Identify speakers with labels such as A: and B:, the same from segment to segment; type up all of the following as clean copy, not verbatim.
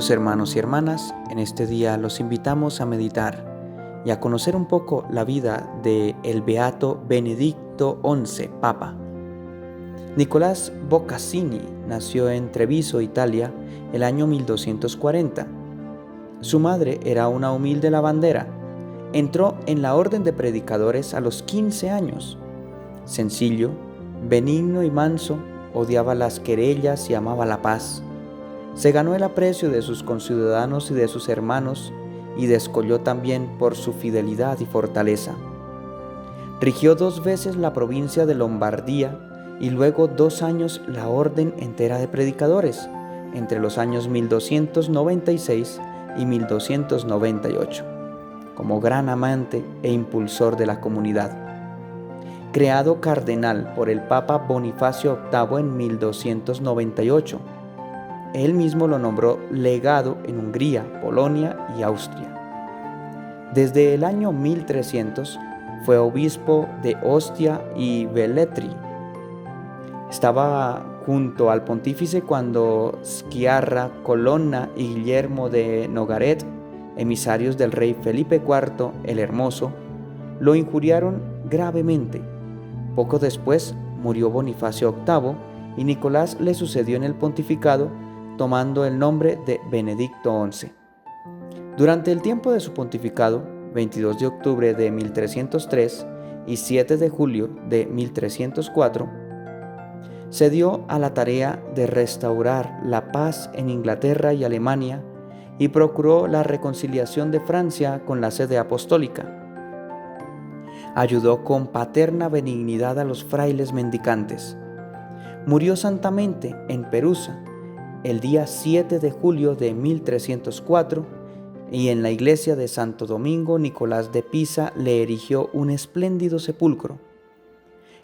A: Queridos hermanos y hermanas, en este día los invitamos a meditar y a conocer un poco la vida de el beato Benedicto XI, Papa. Nicolás Boccassini nació en Treviso, Italia, el año 1240. Su madre era una humilde lavandera. Entró en la orden de predicadores a los 15 años. Sencillo, benigno y manso, odiaba las querellas y amaba la paz. Se ganó el aprecio de sus conciudadanos y de sus hermanos y descolló también por su fidelidad y fortaleza. Rigió 2 veces la provincia de Lombardía y luego 2 años la orden entera de predicadores, entre los años 1296 y 1298, como gran amante e impulsor de la comunidad. Creado cardenal por el Papa Bonifacio VIII en 1298, él mismo lo nombró legado en Hungría, Polonia y Austria. Desde el año 1300 fue obispo de Ostia y Velletri. Estaba junto al pontífice cuando Sciarra, Colonna y Guillermo de Nogaret, emisarios del rey Felipe IV el Hermoso, lo injuriaron gravemente. Poco después murió Bonifacio VIII y Nicolás le sucedió en el pontificado, tomando el nombre de Benedicto XI. Durante el tiempo de su pontificado, 22 de octubre de 1303 y 7 de julio de 1304, se dio a la tarea de restaurar la paz en Inglaterra y Alemania y procuró la reconciliación de Francia con la sede apostólica. Ayudó con paterna benignidad a los frailes mendicantes. Murió santamente en Perusa el día 7 de julio de 1304 y en la iglesia de Santo Domingo Nicolás de Pisa le erigió un espléndido sepulcro.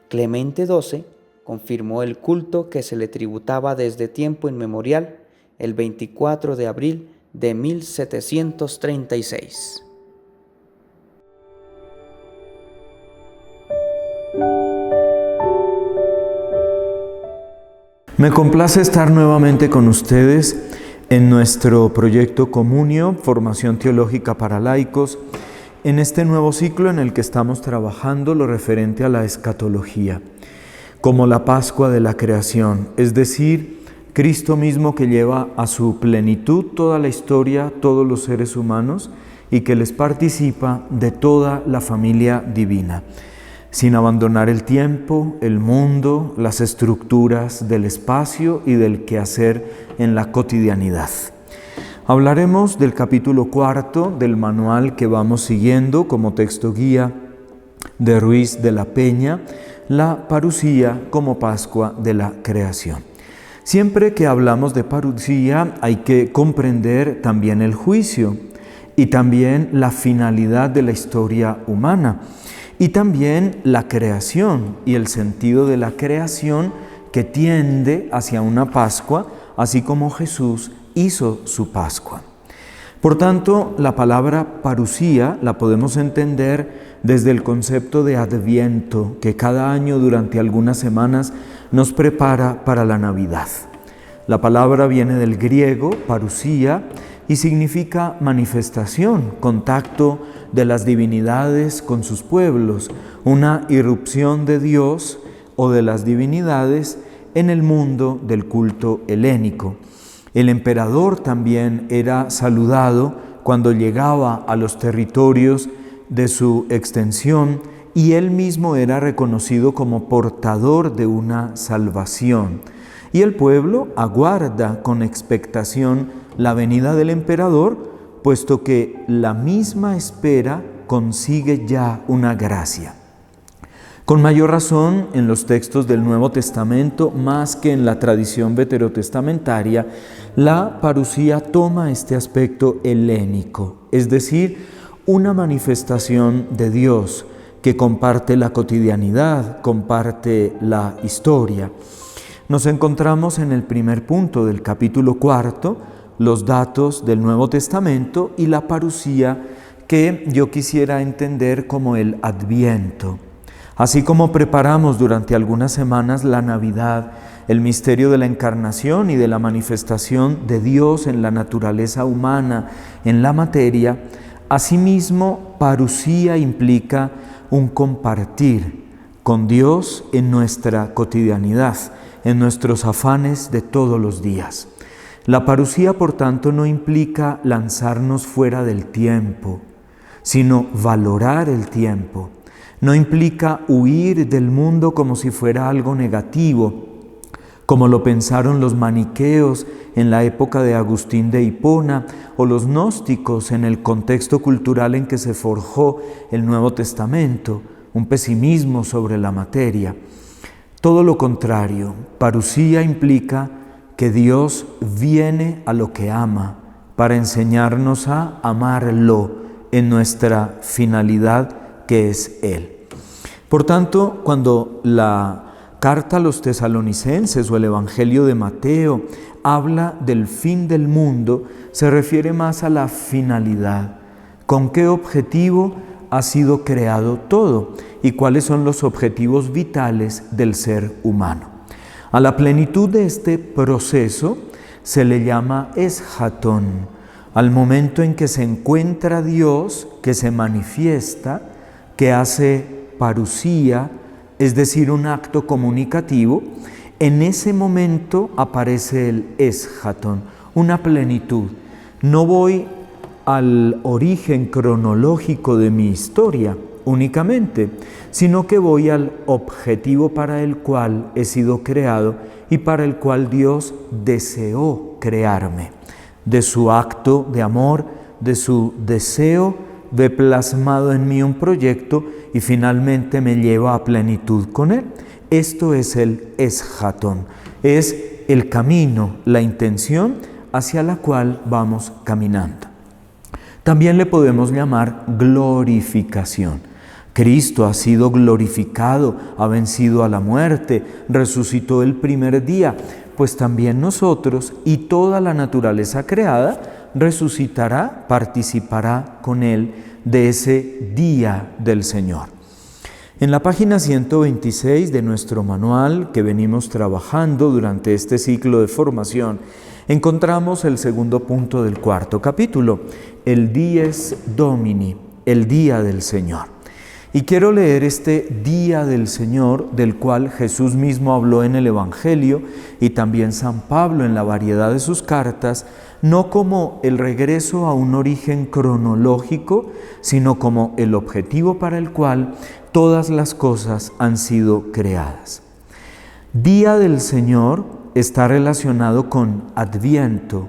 A: Clemente XII confirmó el culto que se le tributaba desde tiempo inmemorial el 24 de abril de 1736.
B: Me complace estar nuevamente con ustedes en nuestro proyecto Comunio, Formación Teológica para Laicos, en este nuevo ciclo en el que estamos trabajando lo referente a la escatología, como la Pascua de la creación, es decir, Cristo mismo que lleva a su plenitud toda la historia, todos los seres humanos y que les participa de toda la familia divina, sin abandonar el tiempo, el mundo, las estructuras del espacio y del quehacer en la cotidianidad. Hablaremos del capítulo 4 del manual que vamos siguiendo como texto guía de Ruiz de la Peña, la parusía como Pascua de la creación. Siempre que hablamos de parusía hay que comprender también el juicio y también la finalidad de la historia humana. Y también la creación y el sentido de la creación que tiende hacia una Pascua, así como Jesús hizo su Pascua. Por tanto, la palabra parusía la podemos entender desde el concepto de Adviento, que cada año durante algunas semanas nos prepara para la Navidad. La palabra viene del griego parusía y significa manifestación, contacto de las divinidades con sus pueblos, una irrupción de Dios o de las divinidades en el mundo del culto helénico. El emperador también era saludado cuando llegaba a los territorios de su extensión y él mismo era reconocido como portador de una salvación. Y el pueblo aguarda con expectación la venida del emperador, puesto que la misma espera consigue ya una gracia. Con mayor razón en los textos del Nuevo Testamento, más que en la tradición veterotestamentaria, la parusía toma este aspecto helénico, es decir, una manifestación de Dios que comparte la cotidianidad, comparte la historia. Nos encontramos en el primer punto del capítulo 4, los datos del Nuevo Testamento y la parusía que yo quisiera entender como el Adviento. Así como preparamos durante algunas semanas la Navidad el misterio de la encarnación y de la manifestación de Dios en la naturaleza humana, en la materia, asimismo, parusía implica un compartir con Dios en nuestra cotidianidad, en nuestros afanes de todos los días. La parusía, por tanto, no implica lanzarnos fuera del tiempo, sino valorar el tiempo. No implica huir del mundo como si fuera algo negativo, como lo pensaron los maniqueos en la época de Agustín de Hipona o los gnósticos en el contexto cultural en que se forjó el Nuevo Testamento, un pesimismo sobre la materia. Todo lo contrario, parusía implica que Dios viene a lo que ama para enseñarnos a amarlo en nuestra finalidad, que es Él. Por tanto, cuando la carta a los tesalonicenses o el Evangelio de Mateo habla del fin del mundo, se refiere más a la finalidad. ¿Con qué objetivo ha sido creado todo? ¿Y cuáles son los objetivos vitales del ser humano? A la plenitud de este proceso se le llama eshatón, al momento en que se encuentra Dios, que se manifiesta, que hace parusía, es decir, un acto comunicativo. En ese momento aparece el eshatón, una plenitud. No voy al origen cronológico de mi historia únicamente, sino que voy al objetivo para el cual he sido creado y para el cual Dios deseó crearme. De su acto de amor, de su deseo, ve plasmado en mí un proyecto y finalmente me lleva a plenitud con Él. Esto es el eshatón, es el camino, la intención hacia la cual vamos caminando. También le podemos llamar glorificación. Cristo ha sido glorificado, ha vencido a la muerte, resucitó el primer día, pues también nosotros y toda la naturaleza creada resucitará, participará con Él de ese día del Señor. En la página 126 de nuestro manual que venimos trabajando durante este ciclo de formación, encontramos el segundo punto del cuarto capítulo, el Dies Domini, el día del Señor. Y quiero leer este día del Señor, del cual Jesús mismo habló en el Evangelio y también San Pablo en la variedad de sus cartas, no como el regreso a un origen cronológico, sino como el objetivo para el cual todas las cosas han sido creadas. Día del Señor está relacionado con Adviento,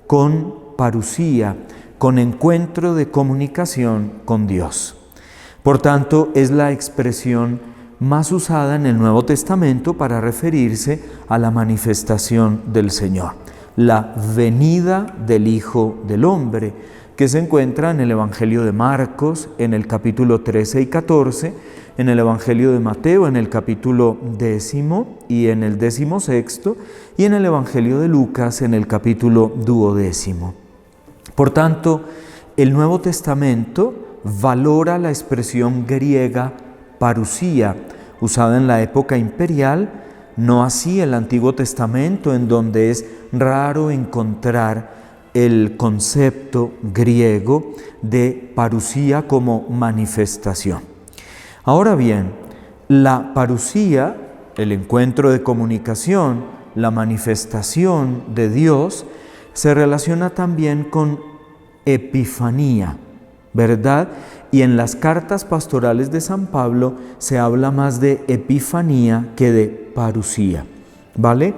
B: con parusía, con encuentro de comunicación con Dios. Por tanto, es la expresión más usada en el Nuevo Testamento para referirse a la manifestación del Señor, la venida del Hijo del Hombre, que se encuentra en el Evangelio de Marcos, en el capítulo 13 y 14, en el Evangelio de Mateo, en el capítulo 10 y en el 16, y en el Evangelio de Lucas, en el capítulo 12. Por tanto, el Nuevo Testamento valora la expresión griega parusía, usada en la época imperial, no así el Antiguo Testamento, en donde es raro encontrar el concepto griego de parusía como manifestación. Ahora bien, la parusía, el encuentro de comunicación, la manifestación de Dios, se relaciona también con epifanía, ¿verdad? Y en las cartas pastorales de San Pablo se habla más de epifanía que de parusía, ¿vale?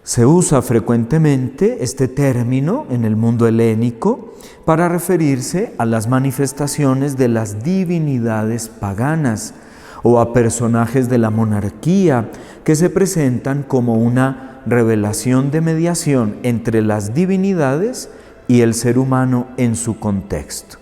B: Se usa frecuentemente este término en el mundo helénico para referirse a las manifestaciones de las divinidades paganas o a personajes de la monarquía que se presentan como una revelación de mediación entre las divinidades y el ser humano en su contexto.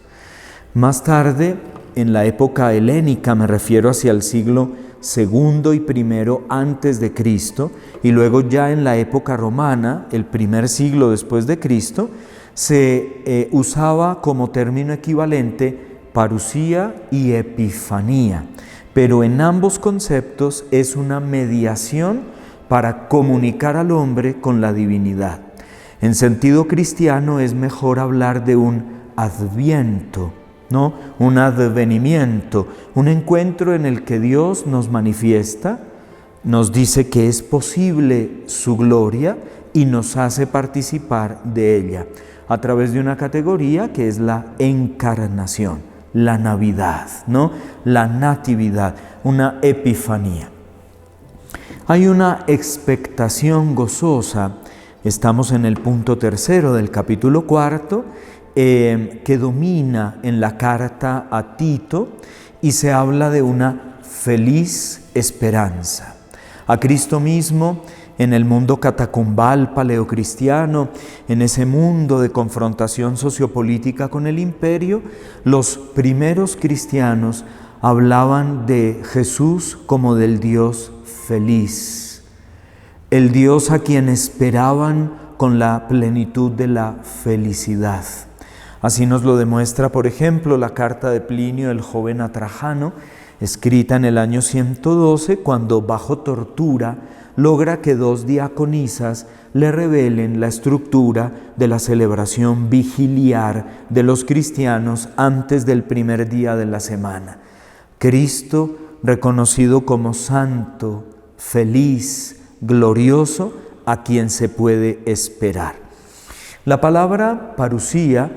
B: Más tarde, en la época helénica, me refiero hacia el siglo II y I antes de Cristo, y luego ya en la época romana, el primer siglo después de Cristo, se usaba como término equivalente parusía y epifanía, pero en ambos conceptos es una mediación para comunicar al hombre con la divinidad. En sentido cristiano es mejor hablar de un adviento, ¿no? Un advenimiento, un encuentro en el que Dios nos manifiesta, nos dice que es posible su gloria y nos hace participar de ella a través de una categoría que es la encarnación, la Navidad, ¿no? La natividad, una epifanía. Hay una expectación gozosa, estamos en el punto 3 del capítulo 4, que domina en la carta a Tito y se habla de una feliz esperanza. A Cristo mismo, en el mundo catacumbal paleocristiano, en ese mundo de confrontación sociopolítica con el imperio, los primeros cristianos hablaban de Jesús como del Dios feliz, el Dios a quien esperaban con la plenitud de la felicidad. Así nos lo demuestra, por ejemplo, la carta de Plinio el joven a Trajano, escrita en el año 112, cuando bajo tortura logra que 2 diaconisas le revelen la estructura de la celebración vigiliar de los cristianos antes del primer día de la semana. Cristo reconocido como santo, feliz, glorioso, a quien se puede esperar. La palabra parusía,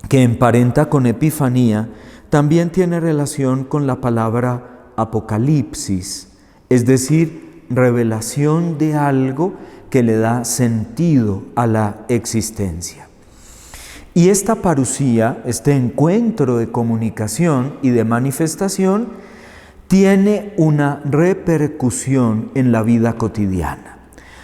B: que emparenta con epifanía, también tiene relación con la palabra apocalipsis, es decir, revelación de algo que le da sentido a la existencia. Y esta parusía, este encuentro de comunicación y de manifestación, tiene una repercusión en la vida cotidiana.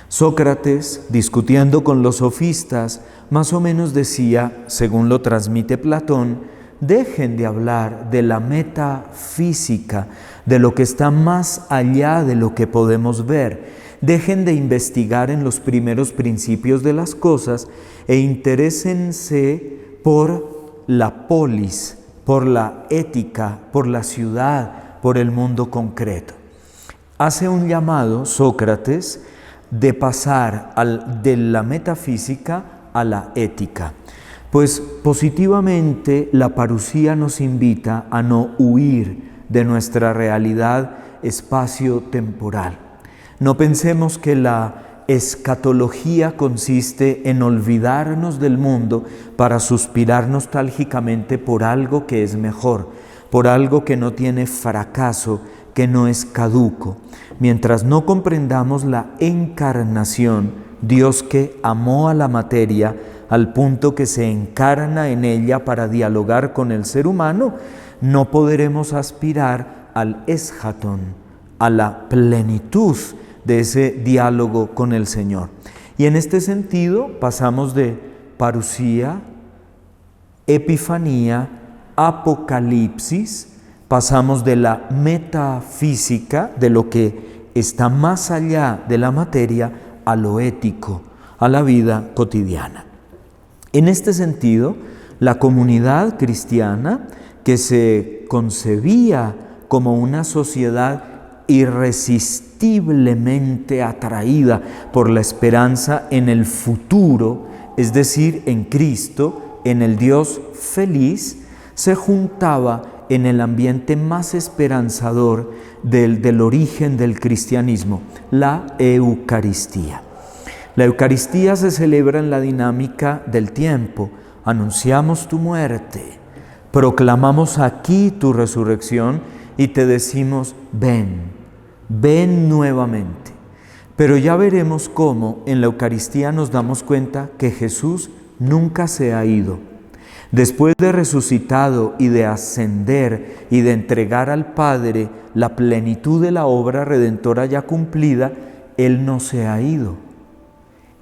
B: Sócrates, discutiendo con los sofistas, más o menos decía, según lo transmite Platón, dejen de hablar de la metafísica, de lo que está más allá de lo que podemos ver. Dejen de investigar en los primeros principios de las cosas e interésense por la polis, por la ética, por la ciudad, por el mundo concreto. Hace un llamado, Sócrates, de pasar de la metafísica a la ética. Pues positivamente la parusía nos invita a no huir de nuestra realidad espacio-temporal. No pensemos que la escatología consiste en olvidarnos del mundo para suspirar nostálgicamente por algo que es mejor, por algo que no tiene fracaso, que no es caduco. Mientras no comprendamos la encarnación, Dios que amó a la materia al punto que se encarna en ella para dialogar con el ser humano, no podremos aspirar al eschaton, a la plenitud de ese diálogo con el Señor. Y en este sentido pasamos de parusía, epifanía, apocalipsis, pasamos de la metafísica, de lo que está más allá de la materia, a lo ético, a la vida cotidiana. En este sentido, la comunidad cristiana, que se concebía como una sociedad irresistiblemente atraída por la esperanza en el futuro, es decir, en Cristo, en el Dios feliz, se juntaba en el ambiente más esperanzador del origen del cristianismo, la Eucaristía. La Eucaristía se celebra en la dinámica del tiempo. Anunciamos tu muerte, proclamamos aquí tu resurrección y te decimos, ven, ven nuevamente. Pero ya veremos cómo en la Eucaristía nos damos cuenta que Jesús nunca se ha ido. Después de resucitado y de ascender y de entregar al Padre la plenitud de la obra redentora ya cumplida, Él no se ha ido.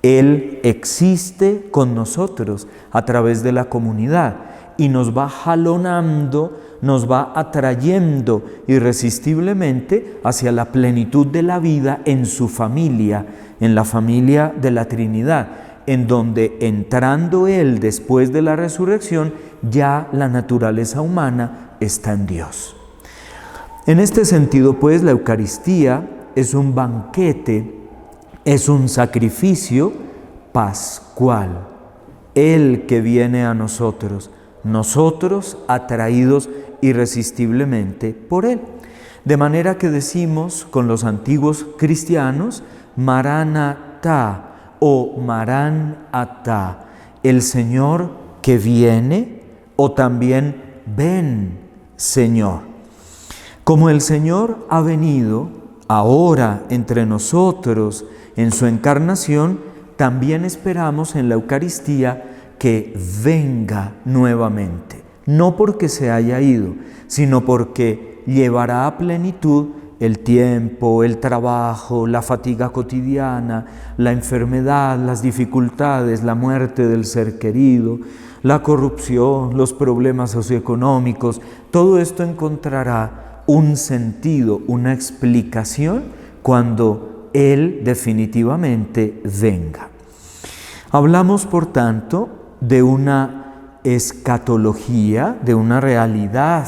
B: Él existe con nosotros a través de la comunidad y nos va jalonando, nos va atrayendo irresistiblemente hacia la plenitud de la vida en su familia, en la familia de la Trinidad, en donde entrando Él después de la resurrección, ya la naturaleza humana está en Dios. En este sentido, pues, la Eucaristía es un banquete Es un sacrificio pascual. Él que viene a nosotros, nosotros atraídos irresistiblemente por Él. De manera que decimos con los antiguos cristianos, Maranatá o Marán-atá, el Señor que viene, o también ven, Señor. Como el Señor ha venido ahora entre nosotros en su encarnación, también esperamos en la Eucaristía que venga nuevamente. No porque se haya ido, sino porque llevará a plenitud el tiempo, el trabajo, la fatiga cotidiana, la enfermedad, las dificultades, la muerte del ser querido, la corrupción, los problemas socioeconómicos. Todo esto encontrará un sentido, una explicación cuando Él definitivamente venga. Hablamos, por tanto, de una escatología, de una realidad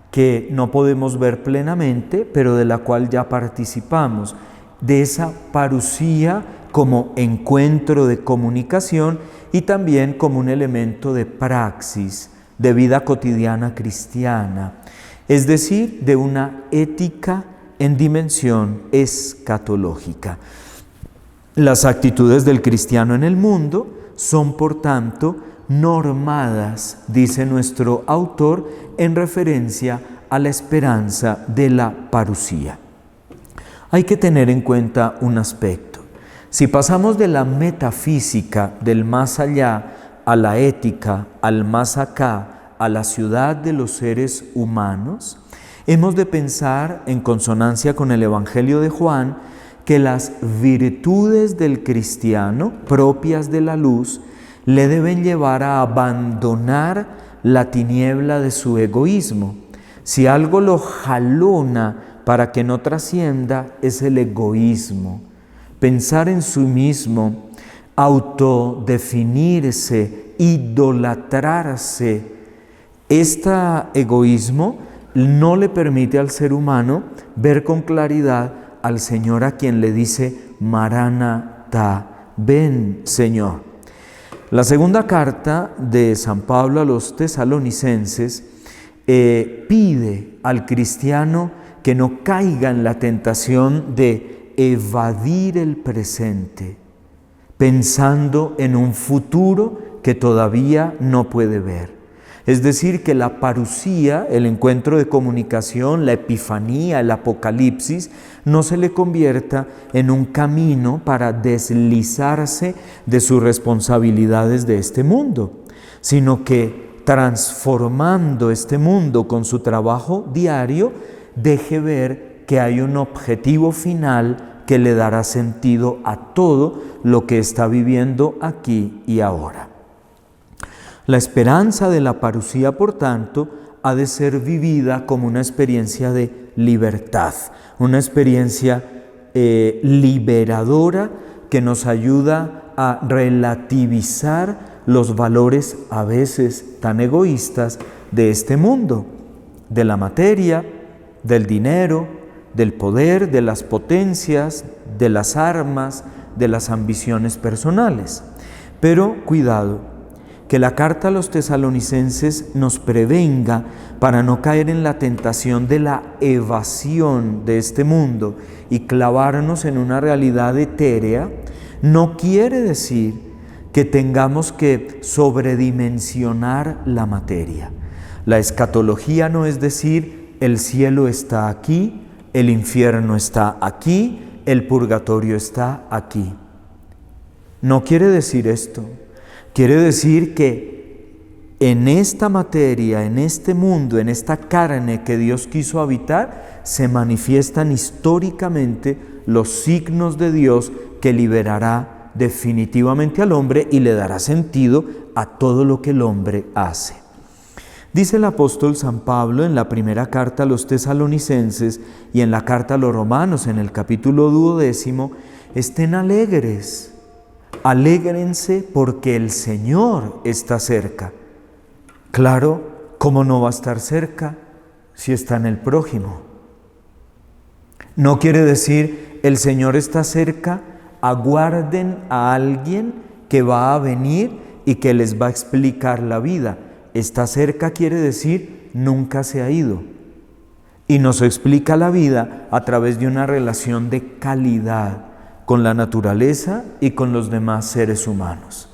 B: que no podemos ver plenamente, pero de la cual ya participamos, de esa parusía como encuentro de comunicación y también como un elemento de praxis, de vida cotidiana cristiana, es decir, de una ética en dimensión escatológica. Las actitudes del cristiano en el mundo son, por tanto, normadas, dice nuestro autor, en referencia a la esperanza de la parusía. Hay que tener en cuenta un aspecto. Si pasamos de la metafísica, del más allá, a la ética, al más acá, a la ciudad de los seres humanos, hemos de pensar, en consonancia con el Evangelio de Juan, que las virtudes del cristiano, propias de la luz, le deben llevar a abandonar la tiniebla de su egoísmo. Si algo lo jalona para que no trascienda, es el egoísmo. Pensar en sí mismo, autodefinirse, idolatrarse. Este egoísmo no le permite al ser humano ver con claridad al Señor, a quien le dice, Maranatá, ven, Señor. La segunda carta de San Pablo a los tesalonicenses pide al cristiano que no caiga en la tentación de evadir el presente, pensando en un futuro que todavía no puede ver. Es decir, que la parusía, el encuentro de comunicación, la epifanía, el apocalipsis, no se le convierta en un camino para deslizarse de sus responsabilidades de este mundo, sino que transformando este mundo con su trabajo diario, deje ver que hay un objetivo final que le dará sentido a todo lo que está viviendo aquí y ahora. La esperanza de la parusía, por tanto, ha de ser vivida como una experiencia de libertad, una experiencia liberadora que nos ayuda a relativizar los valores a veces tan egoístas de este mundo, de la materia, del dinero, del poder, de las potencias, de las armas, de las ambiciones personales. Pero cuidado, que la carta a los tesalonicenses nos prevenga para no caer en la tentación de la evasión de este mundo y clavarnos en una realidad etérea. No quiere decir que tengamos que sobredimensionar la materia. La escatología no es decir, el cielo está aquí, el infierno está aquí, el purgatorio está aquí. No quiere decir esto. Quiere decir que en esta materia, en este mundo, en esta carne que Dios quiso habitar, se manifiestan históricamente los signos de Dios que liberará definitivamente al hombre y le dará sentido a todo lo que el hombre hace. Dice el apóstol San Pablo en la primera carta a los tesalonicenses y en la carta a los romanos, en el capítulo 12, estén alegres. Alégrense porque el Señor está cerca. Claro, ¿cómo no va a estar cerca si está en el prójimo? No quiere decir el Señor está cerca aguarden a alguien que va a venir y que les va a explicar la vida. Está cerca quiere decir nunca se ha ido. Y nos explica la vida a través de una relación de calidad con la naturaleza y con los demás seres humanos.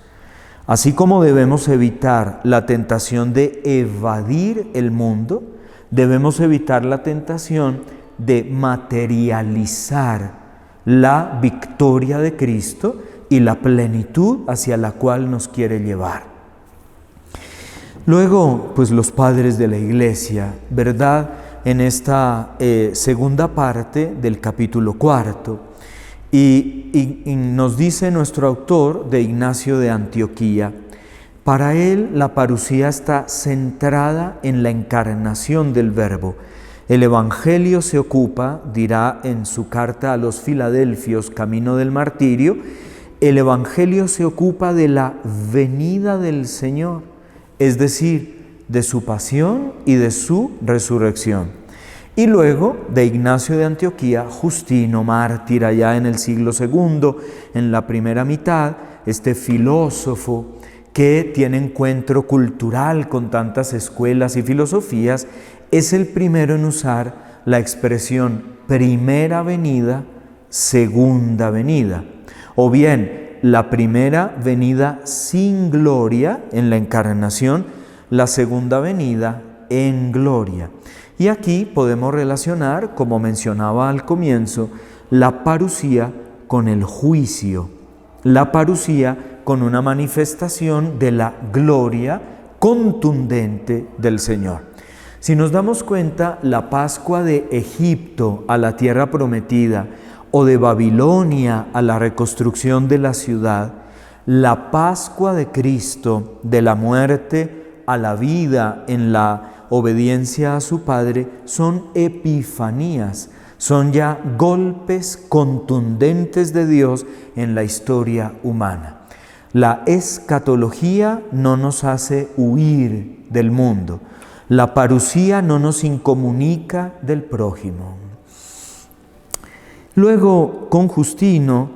B: Así como debemos evitar la tentación de evadir el mundo, debemos evitar la tentación de materializar la victoria de Cristo y la plenitud hacia la cual nos quiere llevar. Luego, pues los padres de la Iglesia, ¿verdad? En esta segunda parte del capítulo 4, y nos dice nuestro autor de Ignacio de Antioquía, para él la parusía está centrada en la encarnación del Verbo. El Evangelio se ocupa, dirá en su carta a los Filadelfios, camino del martirio, el Evangelio se ocupa de la venida del Señor, es decir, de su pasión y de su resurrección. Y luego de Ignacio de Antioquía, Justino, mártir allá en el siglo II, en la primera mitad, este filósofo que tiene encuentro cultural con tantas escuelas y filosofías, es el primero en usar la expresión primera venida, segunda venida, o bien la primera venida sin gloria en la encarnación, la segunda venida en gloria. Y aquí podemos relacionar, como mencionaba al comienzo, la parusía con el juicio, la parusía con una manifestación de la gloria contundente del Señor. Si nos damos cuenta, la Pascua de Egipto a la tierra prometida o de Babilonia a la reconstrucción de la ciudad, la Pascua de Cristo de la muerte a la vida en la obediencia a su Padre son epifanías, son ya golpes contundentes de Dios en la historia humana. La escatología no nos hace huir del mundo, la parusía no nos incomunica del prójimo. Luego, con Justino,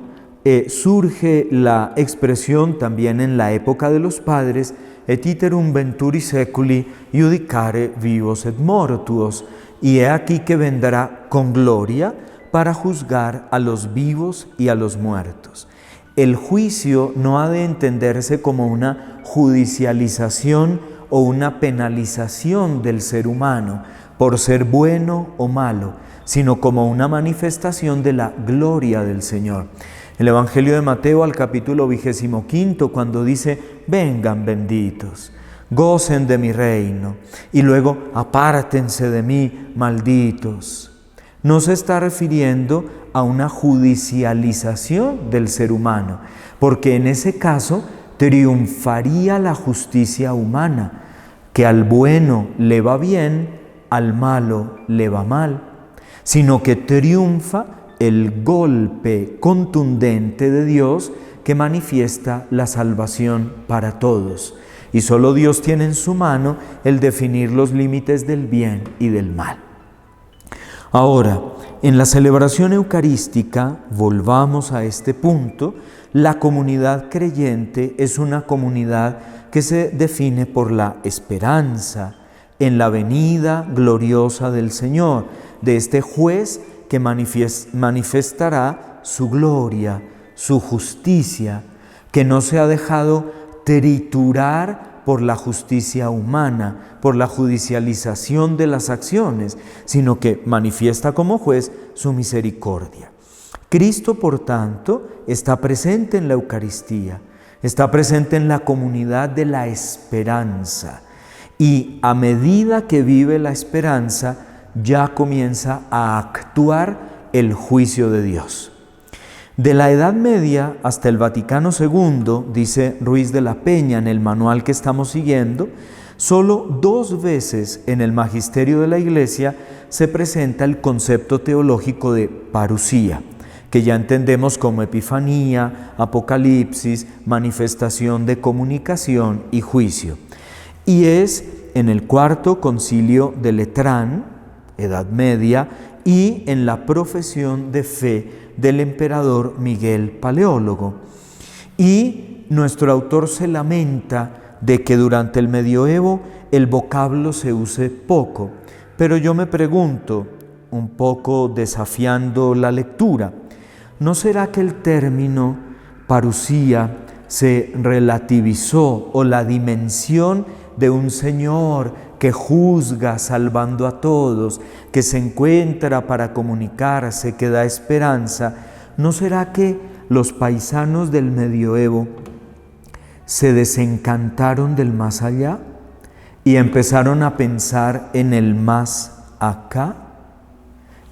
B: surge la expresión también en la época de los padres, et iterum venturi seculi judicare vivos et mortuos, y he aquí que vendrá con gloria para juzgar a los vivos y a los muertos. El juicio no ha de entenderse como una judicialización o una penalización del ser humano por ser bueno o malo, sino como una manifestación de la gloria del Señor. El Evangelio de Mateo al capítulo 25, cuando dice, vengan benditos, gocen de mi reino, y luego apártense de mí, malditos. No se está refiriendo a una judicialización del ser humano, porque en ese caso triunfaría la justicia humana, que al bueno le va bien, al malo le va mal, sino que triunfa el golpe contundente de Dios que manifiesta la salvación para todos. Y solo Dios tiene en su mano el definir los límites del bien y del mal. Ahora, en la celebración eucarística, volvamos a este punto, la comunidad creyente es una comunidad que se define por la esperanza en la venida gloriosa del Señor, de este juez que manifestará su gloria, su justicia, que no se ha dejado triturar por la justicia humana, por la judicialización de las acciones, sino que manifiesta como juez su misericordia. Cristo, por tanto, está presente en la Eucaristía, está presente en la comunidad de la esperanza, y a medida que vive la esperanza, ya comienza a actuar el juicio de Dios. De la Edad Media hasta el Vaticano II, dice Ruiz de la Peña en el manual que estamos siguiendo, solo 2 veces en el magisterio de la Iglesia se presenta el concepto teológico de parusía, que ya entendemos como epifanía, apocalipsis, manifestación de comunicación y juicio. Y es en el 4º concilio de Letrán, Edad Media, y en la profesión de fe del emperador Miguel Paleólogo. Y nuestro autor se lamenta de que durante el medioevo el vocablo se use poco, pero yo me pregunto, un poco desafiando la lectura, ¿no será que el término parusía se relativizó o la dimensión de un Señor que juzga salvando a todos, que se encuentra para comunicarse, que da esperanza? ¿No será que los paisanos del medioevo se desencantaron del más allá y empezaron a pensar en el más acá?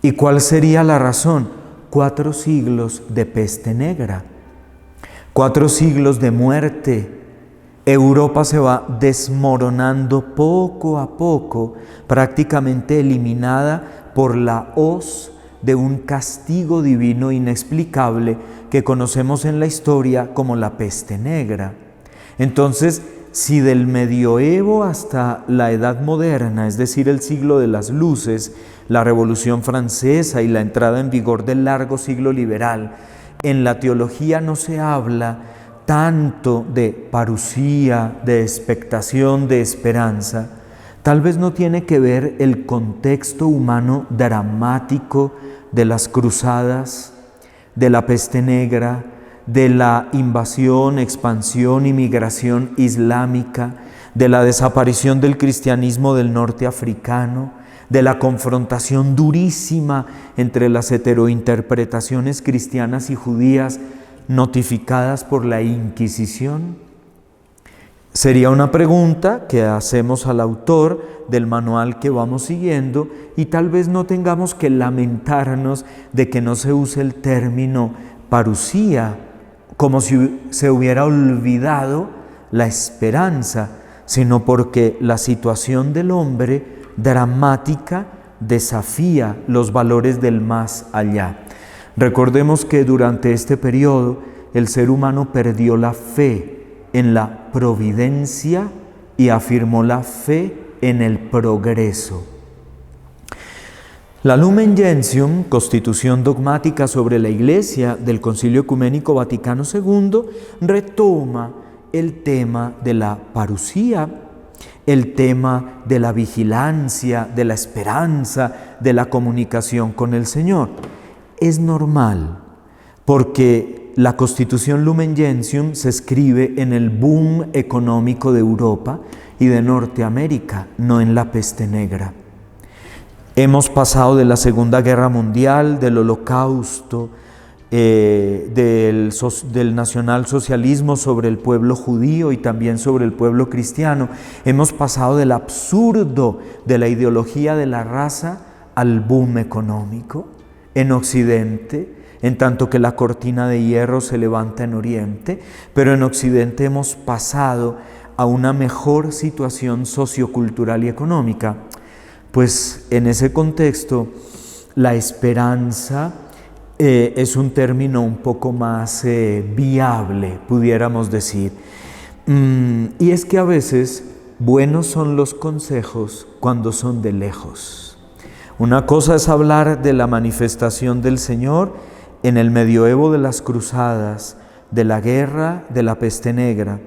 B: ¿Y cuál sería la razón? 4 siglos de peste negra, 4 siglos de muerte. Europa se va desmoronando poco a poco, prácticamente eliminada por la hoz de un castigo divino inexplicable que conocemos en la historia como la peste negra. Entonces, si del medioevo hasta la Edad Moderna, es decir, el siglo de las luces, la Revolución Francesa y la entrada en vigor del largo siglo liberal, en la teología no se habla tanto de parusía, de expectación, de esperanza, tal vez no tiene que ver el contexto humano dramático de las cruzadas, de la peste negra, de la invasión, expansión y migración islámica, de la desaparición del cristianismo del norte africano, de la confrontación durísima entre las heterointerpretaciones cristianas y judías notificadas por la Inquisición? Sería una pregunta que hacemos al autor del manual que vamos siguiendo y tal vez no tengamos que lamentarnos de que no se use el término parusía, como si se hubiera olvidado la esperanza, sino porque la situación del hombre dramática desafía los valores del más allá. Recordemos que durante este periodo el ser humano perdió la fe en la providencia y afirmó la fe en el progreso. La Lumen Gentium, Constitución dogmática sobre la Iglesia del Concilio Ecuménico Vaticano II, retoma el tema de la parusía, el tema de la vigilancia, de la esperanza, de la comunicación con el Señor. Es normal, porque la Constitución Lumen Gentium se escribe en el boom económico de Europa y de Norteamérica, no en la peste negra. Hemos pasado de la Segunda Guerra Mundial, del Holocausto, del nacionalsocialismo sobre el pueblo judío y también sobre el pueblo cristiano. Hemos pasado del absurdo de la ideología de la raza al boom económico en Occidente, en tanto que la cortina de hierro se levanta en Oriente, pero en Occidente hemos pasado a una mejor situación sociocultural y económica. Pues en ese contexto, la esperanza es un término un poco más viable, pudiéramos decir. Y es que a veces buenos son los consejos cuando son de lejos. Una cosa es hablar de la manifestación del Señor en el medioevo de las cruzadas, de la guerra, de la peste negra.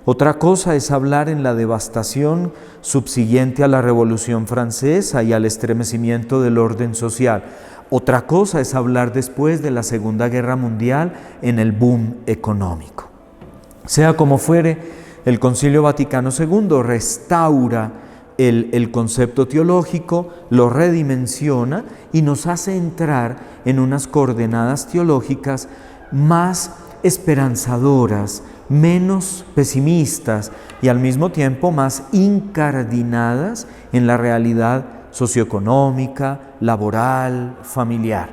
B: Otra cosa es hablar en la devastación subsiguiente a la Revolución Francesa y al estremecimiento del orden social. Otra cosa es hablar después de la Segunda Guerra Mundial en el boom económico. Sea como fuere, el Concilio Vaticano II restaura el concepto teológico, lo redimensiona y nos hace entrar en unas coordenadas teológicas más esperanzadoras, menos pesimistas y al mismo tiempo más incardinadas en la realidad socioeconómica, laboral, familiar.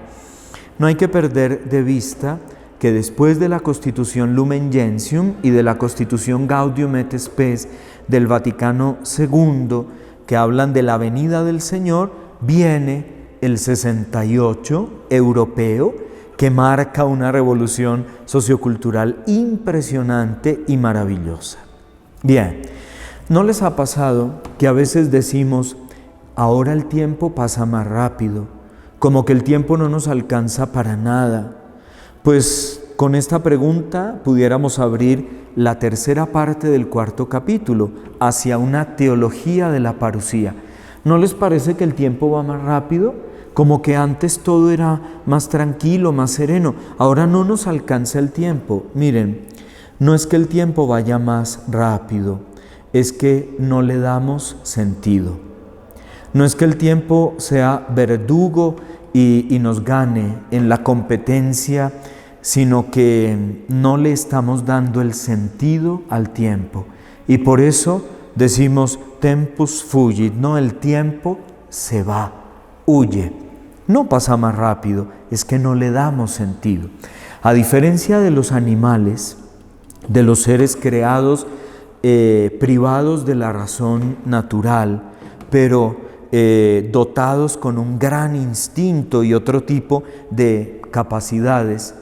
B: No hay que perder de vista que después de la Constitución Lumen Gentium y de la Constitución Gaudium et Spes del Vaticano II, que hablan de la venida del Señor, viene el 68 europeo, que marca una revolución sociocultural impresionante y maravillosa. Bien, ¿no les ha pasado que a veces decimos, ahora el tiempo pasa más rápido, como que el tiempo no nos alcanza para nada. Pues con esta pregunta pudiéramos abrir la tercera parte del cuarto capítulo, hacia una teología de la parusía. ¿No les parece que el tiempo va más rápido? Como que antes todo era más tranquilo, más sereno. Ahora no nos alcanza el tiempo. Miren, no es que el tiempo vaya más rápido, es que no le damos sentido. No es que el tiempo sea verdugo y nos gane en la competencia, sino que no le estamos dando el sentido al tiempo. Y por eso decimos tempus fugit, no, el tiempo se va, huye. No pasa más rápido, es que no le damos sentido. A diferencia de los animales, de los seres creados privados de la razón natural, pero dotados con un gran instinto y otro tipo de capacidades,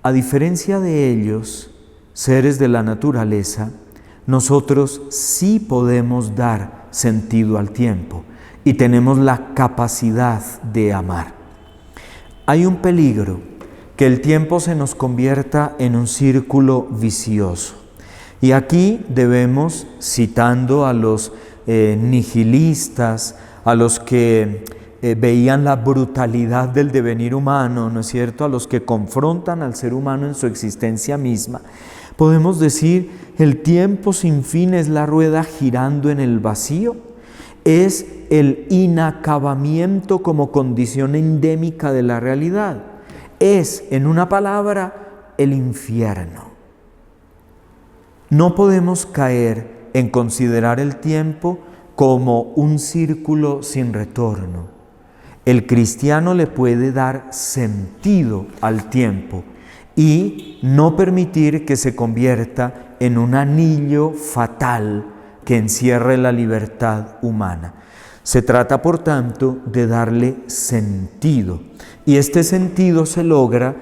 B: a diferencia de ellos, seres de la naturaleza, nosotros sí podemos dar sentido al tiempo y tenemos la capacidad de amar. Hay un peligro, que el tiempo se nos convierta en un círculo vicioso. Y aquí debemos, citando a los nihilistas, a los que veían la brutalidad del devenir humano, ¿no es cierto?, a los que confrontan al ser humano en su existencia misma, podemos decir, el tiempo sin fin es la rueda girando en el vacío, es el inacabamiento como condición endémica de la realidad, es, en una palabra, el infierno. No podemos caer en considerar el tiempo como un círculo sin retorno. El cristiano le puede dar sentido al tiempo y no permitir que se convierta en un anillo fatal que encierre la libertad humana. Se trata, por tanto, de darle sentido. Y este sentido se logra,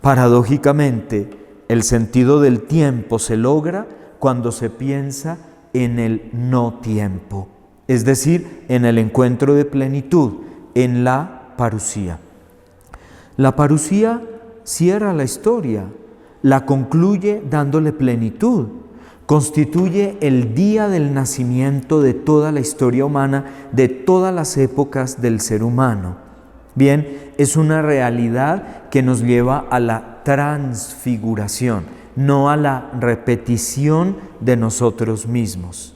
B: paradójicamente, el sentido del tiempo se logra cuando se piensa en el no tiempo, es decir, en el encuentro de plenitud, en la parusía. La parusía cierra la historia, la concluye dándole plenitud, constituye el día del nacimiento de toda la historia humana, de todas las épocas del ser humano. Bien, es una realidad que nos lleva a la transfiguración, no a la repetición de nosotros mismos.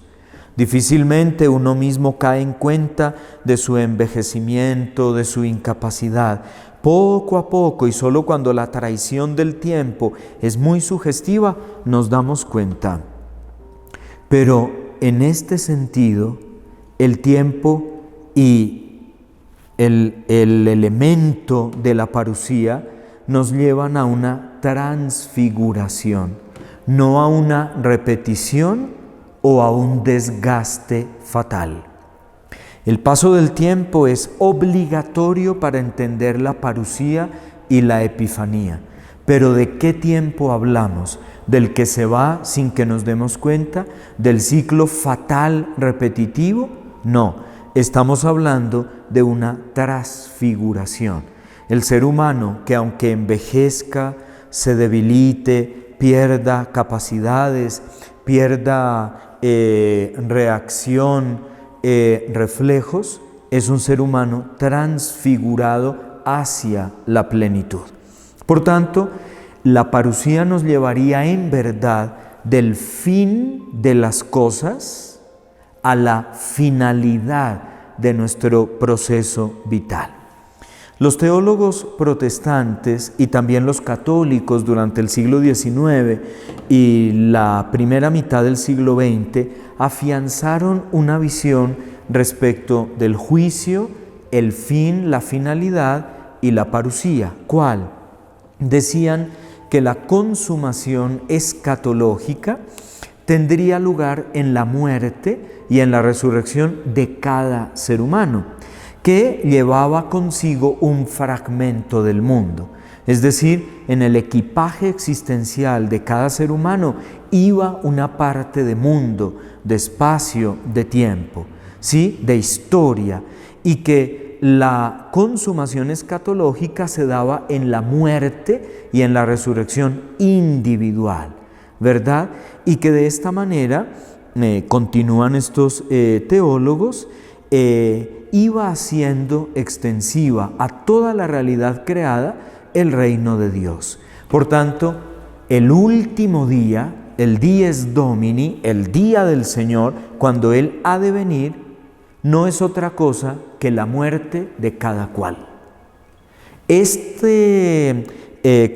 B: Difícilmente uno mismo cae en cuenta de su envejecimiento, de su incapacidad. Poco a poco, y solo cuando la traición del tiempo es muy sugestiva, nos damos cuenta. Pero en este sentido, el tiempo y el elemento de la parusía nos llevan a una transfiguración, no a una repetición o a un desgaste fatal. El paso del tiempo es obligatorio para entender la parusía y la epifanía. Pero ¿de qué tiempo hablamos? ¿Del que se va sin que nos demos cuenta? ¿Del ciclo fatal repetitivo? No, estamos hablando de una transfiguración. El ser humano que aunque envejezca, se debilite, pierda capacidades, pierda reacción, reflejos, es un ser humano transfigurado hacia la plenitud. Por tanto, la parusía nos llevaría en verdad del fin de las cosas a la finalidad de nuestro proceso vital. Los teólogos protestantes y también los católicos durante el siglo XIX y la primera mitad del siglo XX afianzaron una visión respecto del juicio, el fin, la finalidad y la parusía. ¿Cuál? Decían que la consumación escatológica tendría lugar en la muerte y en la resurrección de cada ser humano, que llevaba consigo un fragmento del mundo. Es decir, en el equipaje existencial de cada ser humano iba una parte de mundo, de espacio, de tiempo, ¿sí?, de historia, y que la consumación escatológica se daba en la muerte y en la resurrección individual, ¿verdad? Y que de esta manera, continúan estos teólogos, iba haciendo extensiva a toda la realidad creada el reino de Dios. Por tanto, el último día, el dies Domini, el día del Señor, cuando Él ha de venir, no es otra cosa que la muerte de cada cual. Este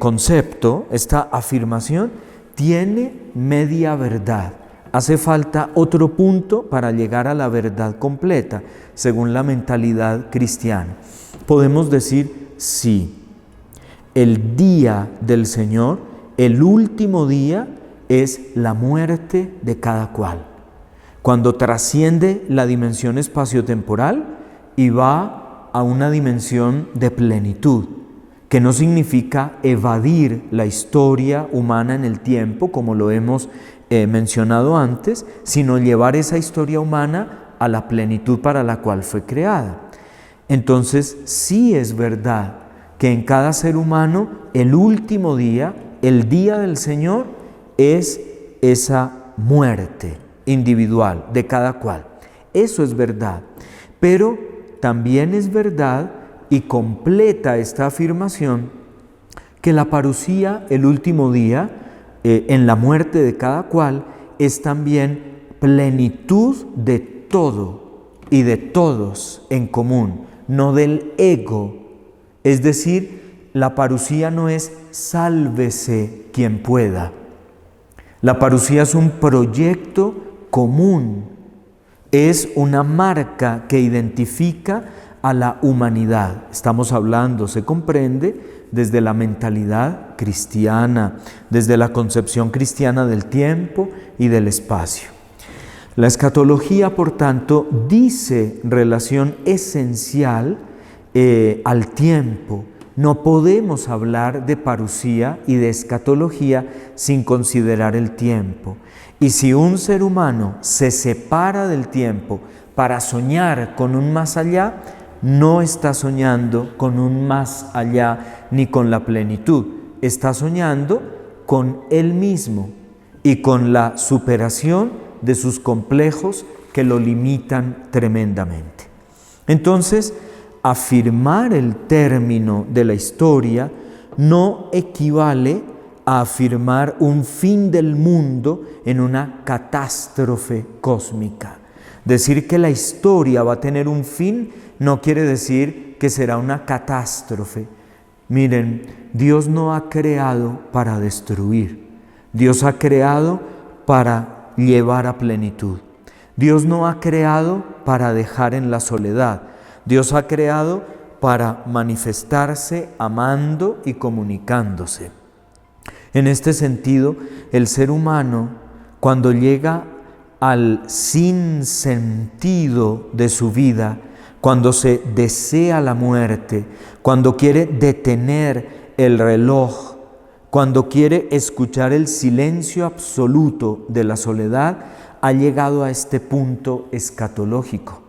B: concepto, esta afirmación, tiene media verdad. Hace falta otro punto para llegar a la verdad completa, según la mentalidad cristiana. Podemos decir sí. El día del Señor, el último día, es la muerte de cada cual. Cuando trasciende la dimensión espaciotemporal y va a una dimensión de plenitud, que no significa evadir la historia humana en el tiempo, como lo hemos mencionado antes, sino llevar esa historia humana a la plenitud para la cual fue creada. Entonces, sí es verdad que en cada ser humano el último día, el día del Señor, es esa muerte individual de cada cual. Eso es verdad. Pero también es verdad y completa esta afirmación que la parusía, el último día, en la muerte de cada cual, es también plenitud de todo y de todos en común, no del ego. Es decir, la parusía no es sálvese quien pueda. La parusía es un proyecto común, es una marca que identifica a la humanidad. Estamos hablando, se comprende, desde la mentalidad cristiana, desde la concepción cristiana del tiempo y del espacio. La escatología, por tanto, dice relación esencial al tiempo. No podemos hablar de parusía y de escatología sin considerar el tiempo. Y si un ser humano se separa del tiempo para soñar con un más allá, no está soñando con un más allá ni con la plenitud. Está soñando con él mismo y con la superación de sus complejos que lo limitan tremendamente. Entonces, afirmar el término de la historia no equivale a afirmar un fin del mundo en una catástrofe cósmica. Decir que la historia va a tener un fin no quiere decir que será una catástrofe. Miren, Dios no ha creado para destruir. Dios ha creado para llevar a plenitud. Dios no ha creado para dejar en la soledad. Dios ha creado para manifestarse amando y comunicándose. En este sentido, el ser humano, cuando llega al sinsentido de su vida, cuando se desea la muerte, cuando quiere detener el reloj, cuando quiere escuchar el silencio absoluto de la soledad, ha llegado a este punto escatológico.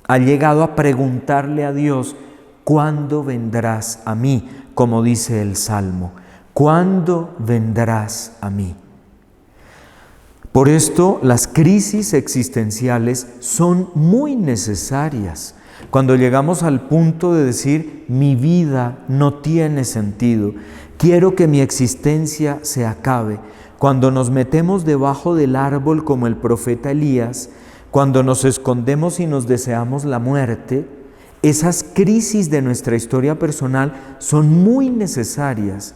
B: Ha llegado a preguntarle a Dios, ¿cuándo vendrás a mí? Como dice el Salmo, ¿cuándo vendrás a mí? Por esto, las crisis existenciales son muy necesarias. Cuando llegamos al punto de decir, mi vida no tiene sentido, quiero que mi existencia se acabe. Cuando nos metemos debajo del árbol como el profeta Elías, cuando nos escondemos y nos deseamos la muerte, esas crisis de nuestra historia personal son muy necesarias.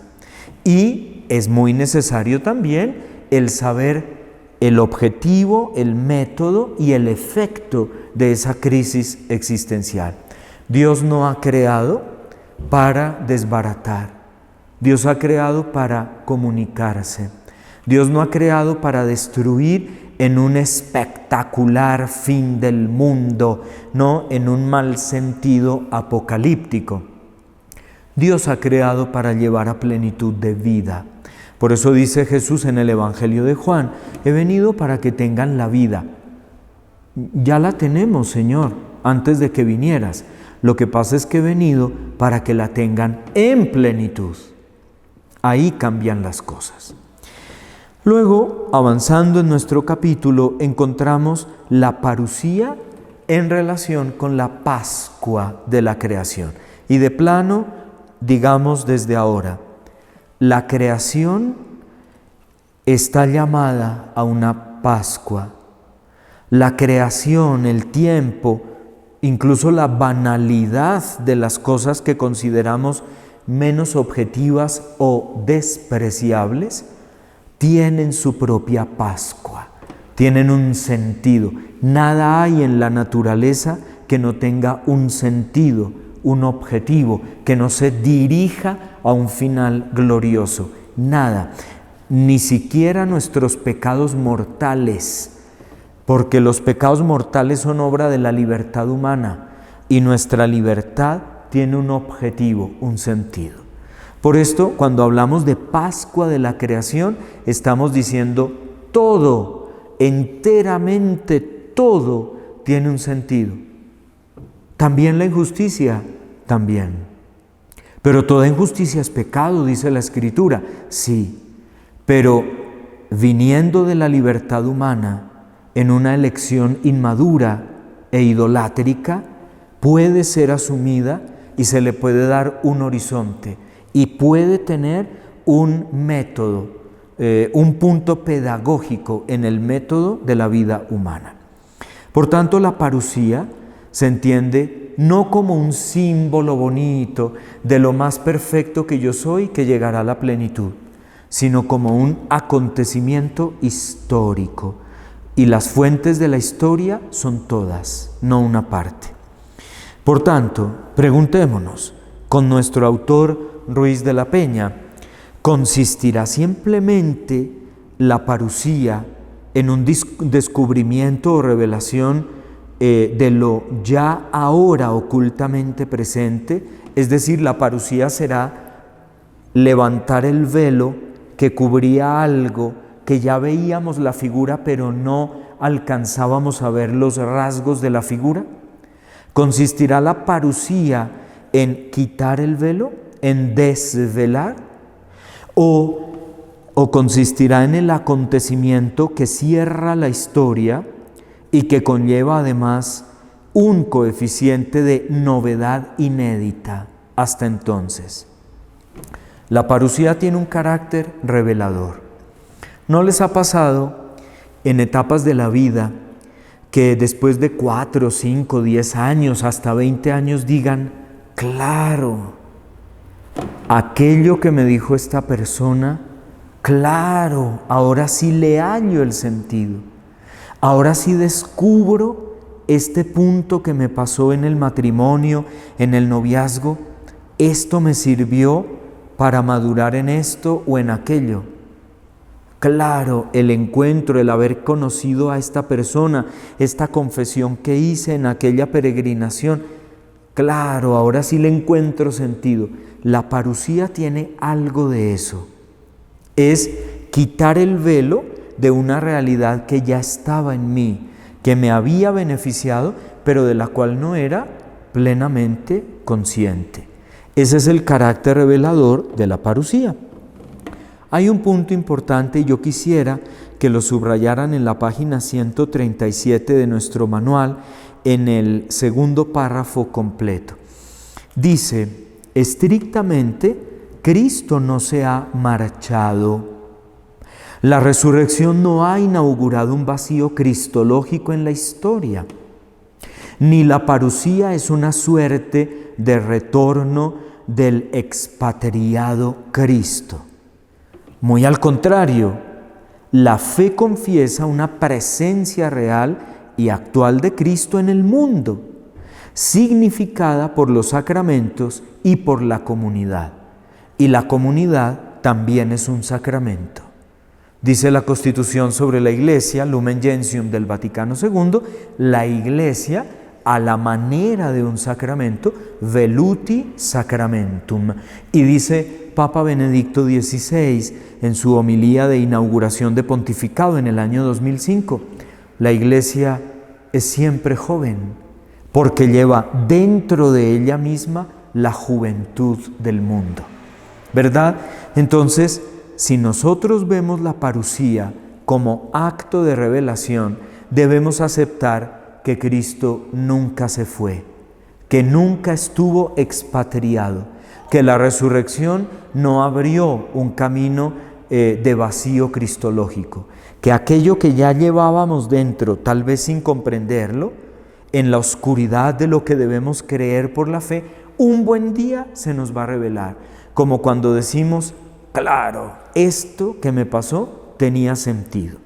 B: Y es muy necesario también el saber el objetivo, el método y el efecto de esa crisis existencial. Dios no ha creado para desbaratar. Dios ha creado para comunicarse. Dios no ha creado para destruir en un espectacular fin del mundo, no en un mal sentido apocalíptico. Dios ha creado para llevar a plenitud de vida. Por eso dice Jesús en el Evangelio de Juan, he venido para que tengan la vida. Ya la tenemos, Señor, antes de que vinieras. Lo que pasa es que he venido para que la tengan en plenitud. Ahí cambian las cosas. Luego, avanzando en nuestro capítulo, encontramos la parusía en relación con la Pascua de la creación. Y de plano, digamos desde ahora, la creación está llamada a una Pascua. La creación, el tiempo, incluso la banalidad de las cosas que consideramos menos objetivas o despreciables, tienen su propia Pascua, tienen un sentido. Nada hay en la naturaleza que no tenga un sentido, un objetivo, que no se dirija a un final glorioso. Nada, ni siquiera nuestros pecados mortales, porque los pecados mortales son obra de la libertad humana y nuestra libertad tiene un objetivo, un sentido. Por esto, cuando hablamos de Pascua de la creación, estamos diciendo todo, enteramente todo, tiene un sentido. También la injusticia, también. Pero toda injusticia es pecado, dice la Escritura, sí. Pero viniendo de la libertad humana en una elección inmadura e idolátrica, puede ser asumida y se le puede dar un horizonte y puede tener un método, un punto pedagógico en el método de la vida humana. Por tanto, la parusía se entiende no como un símbolo bonito de lo más perfecto que yo soy, que llegará a la plenitud, sino como un acontecimiento histórico. Y las fuentes de la historia son todas, no una parte. Por tanto, preguntémonos, con nuestro autor Ruiz de la Peña, ¿consistirá simplemente la parusía en un descubrimiento o revelación de lo ya ahora ocultamente presente? Es decir, la parusía será levantar el velo que cubría algo que ya veíamos la figura, pero no alcanzábamos a ver los rasgos de la figura. ¿Consistirá la parusía en quitar el velo, en desvelar? ¿O consistirá en el acontecimiento que cierra la historia y que conlleva además un coeficiente de novedad inédita hasta entonces? La parusía tiene un carácter revelador. ¿No les ha pasado en etapas de la vida que después de 4, 5, 10 años, hasta 20 años digan, claro, aquello que me dijo esta persona, claro, ahora sí le hallo el sentido, ahora sí descubro este punto que me pasó en el matrimonio, en el noviazgo, esto me sirvió para madurar en esto o en aquello? Claro, el encuentro, el haber conocido a esta persona, esta confesión que hice en aquella peregrinación, claro, ahora sí le encuentro sentido. La parusía tiene algo de eso. Es quitar el velo de una realidad que ya estaba en mí, que me había beneficiado, pero de la cual no era plenamente consciente. Ese es el carácter revelador de la parusía. Hay un punto importante y yo quisiera que lo subrayaran en la página 137 de nuestro manual, en el segundo párrafo completo. Dice, estrictamente, Cristo no se ha marchado. La resurrección no ha inaugurado un vacío cristológico en la historia, ni la parusía es una suerte de retorno del expatriado Cristo. Muy al contrario, la fe confiesa una presencia real y actual de Cristo en el mundo, significada por los sacramentos y por la comunidad. Y la comunidad también es un sacramento. Dice la Constitución sobre la Iglesia, Lumen Gentium del Vaticano II, la Iglesia, a la manera de un sacramento, veluti sacramentum. Y dice Papa Benedicto XVI en su homilía de inauguración de pontificado en el año 2005, la Iglesia es siempre joven, porque lleva dentro de ella misma la juventud del mundo, ¿verdad? Entonces, si nosotros vemos la parusía como acto de revelación, debemos aceptar que Cristo nunca se fue, que nunca estuvo expatriado, que la resurrección no abrió un camino de vacío cristológico, que aquello que ya llevábamos dentro, tal vez sin comprenderlo, en la oscuridad de lo que debemos creer por la fe, un buen día se nos va a revelar, como cuando decimos, claro, esto que me pasó tenía sentido.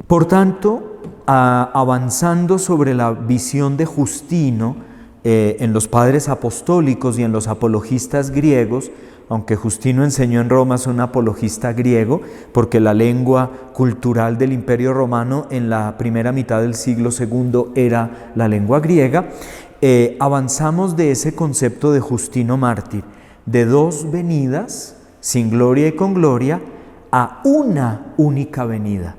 B: Por tanto, avanzando sobre la visión de Justino en los padres apostólicos y en los apologistas griegos, aunque Justino enseñó en Roma, es un apologista griego, porque la lengua cultural del Imperio Romano en la primera mitad del siglo II era la lengua griega, avanzamos de ese concepto de Justino mártir, de dos venidas, sin gloria y con gloria, a una única venida.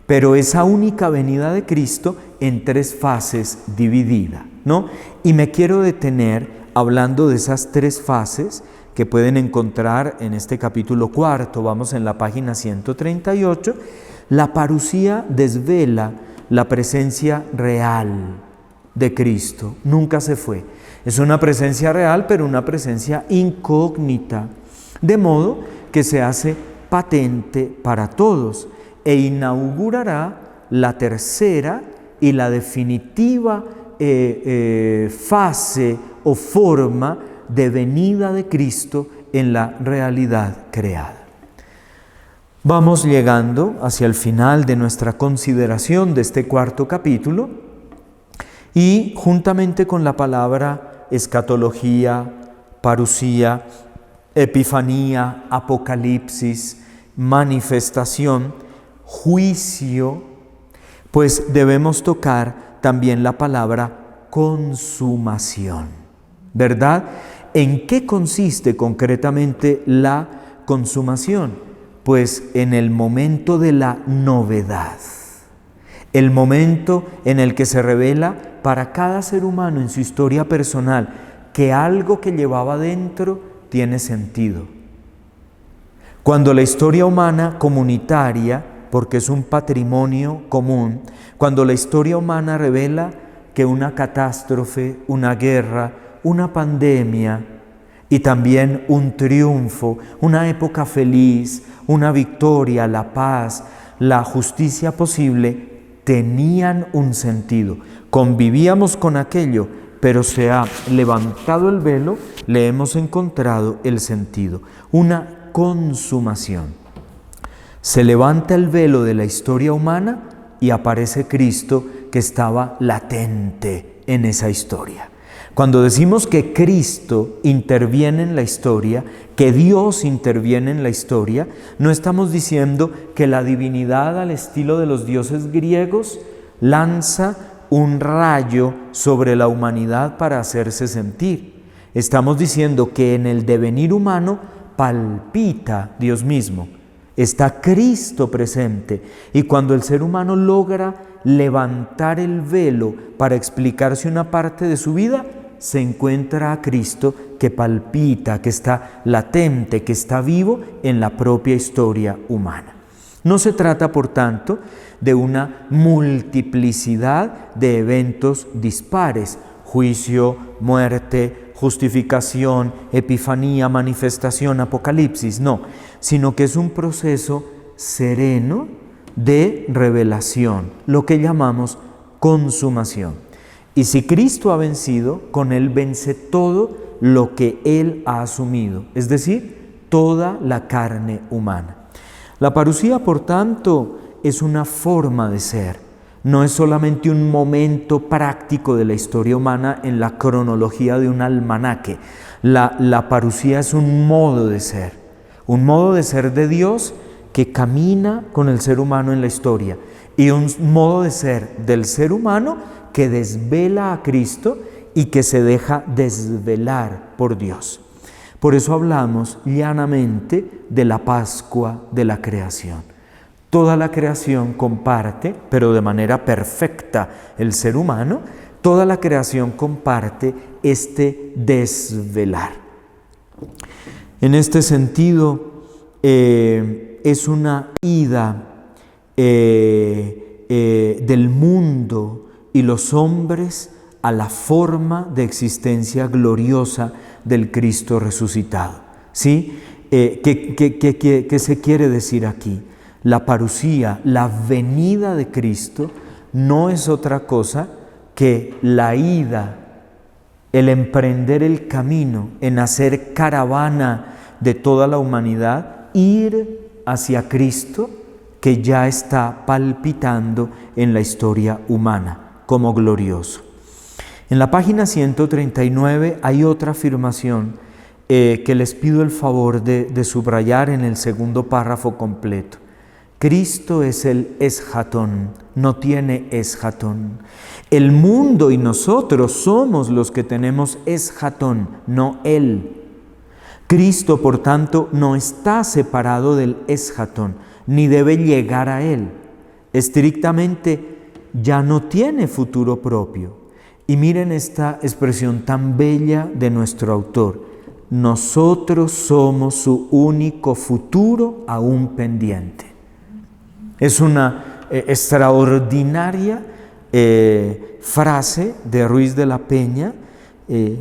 B: Pero esa única venida de Cristo en tres fases dividida, ¿no? Y me quiero detener hablando de esas tres fases que pueden encontrar en este capítulo 4, vamos en la página 138, la parusía desvela la presencia real de Cristo, nunca se fue. Es una presencia real, pero una presencia incógnita, de modo que se hace patente para todos e inaugurará la tercera y la definitiva fase o forma de venida de Cristo en la realidad creada. Vamos llegando hacia el final de nuestra consideración de este cuarto capítulo y juntamente con la palabra escatología, parusía, epifanía, apocalipsis, manifestación, juicio, pues debemos tocar también la palabra consumación, ¿verdad? ¿En qué consiste concretamente la consumación? Pues en el momento de la novedad, el momento en el que se revela para cada ser humano en su historia personal que algo que llevaba dentro tiene sentido. Cuando la historia humana comunitaria, porque es un patrimonio común, cuando la historia humana revela que una catástrofe, una guerra, una pandemia y también un triunfo, una época feliz, una victoria, la paz, la justicia posible, tenían un sentido. Convivíamos con aquello, pero se ha levantado el velo, le hemos encontrado el sentido, una consumación. Se levanta el velo de la historia humana y aparece Cristo que estaba latente en esa historia. Cuando decimos que Cristo interviene en la historia, que Dios interviene en la historia, no estamos diciendo que la divinidad al estilo de los dioses griegos lanza un rayo sobre la humanidad para hacerse sentir. Estamos diciendo que en el devenir humano palpita Dios mismo. Está Cristo presente y cuando el ser humano logra levantar el velo para explicarse una parte de su vida, se encuentra a Cristo que palpita, que está latente, que está vivo en la propia historia humana. No se trata, por tanto, de una multiplicidad de eventos dispares, juicio, muerte, justificación, epifanía, manifestación, apocalipsis, no, sino que es un proceso sereno de revelación, lo que llamamos consumación. Y si Cristo ha vencido, con Él vence todo lo que Él ha asumido, es decir, toda la carne humana. La parusía, por tanto, es una forma de ser, no es solamente un momento práctico de la historia humana en la cronología de un almanaque. La parusía es un modo de ser de Dios que camina con el ser humano en la historia y un modo de ser del ser humano que desvela a Cristo y que se deja desvelar por Dios. Por eso hablamos llanamente de la Pascua de la creación. Toda la creación comparte, pero de manera perfecta el ser humano, toda la creación comparte este desvelar. En este sentido, es una ida del mundo y los hombres a la forma de existencia gloriosa del Cristo resucitado. ¿Sí? ¿Qué se quiere decir aquí? La parusía, la venida de Cristo, no es otra cosa que la ida, el emprender el camino, en hacer caravana de toda la humanidad, ir hacia Cristo, que ya está palpitando en la historia humana como glorioso. En la página 139 hay otra afirmación que les pido el favor de subrayar en el segundo párrafo completo. Cristo es el esjatón, no tiene esjatón. El mundo y nosotros somos los que tenemos esjatón, no Él. Cristo, por tanto, no está separado del esjatón, ni debe llegar a Él. Estrictamente, ya no tiene futuro propio. Y miren esta expresión tan bella de nuestro autor. Nosotros somos su único futuro aún pendiente. Es una extraordinaria frase de Ruiz de la Peña,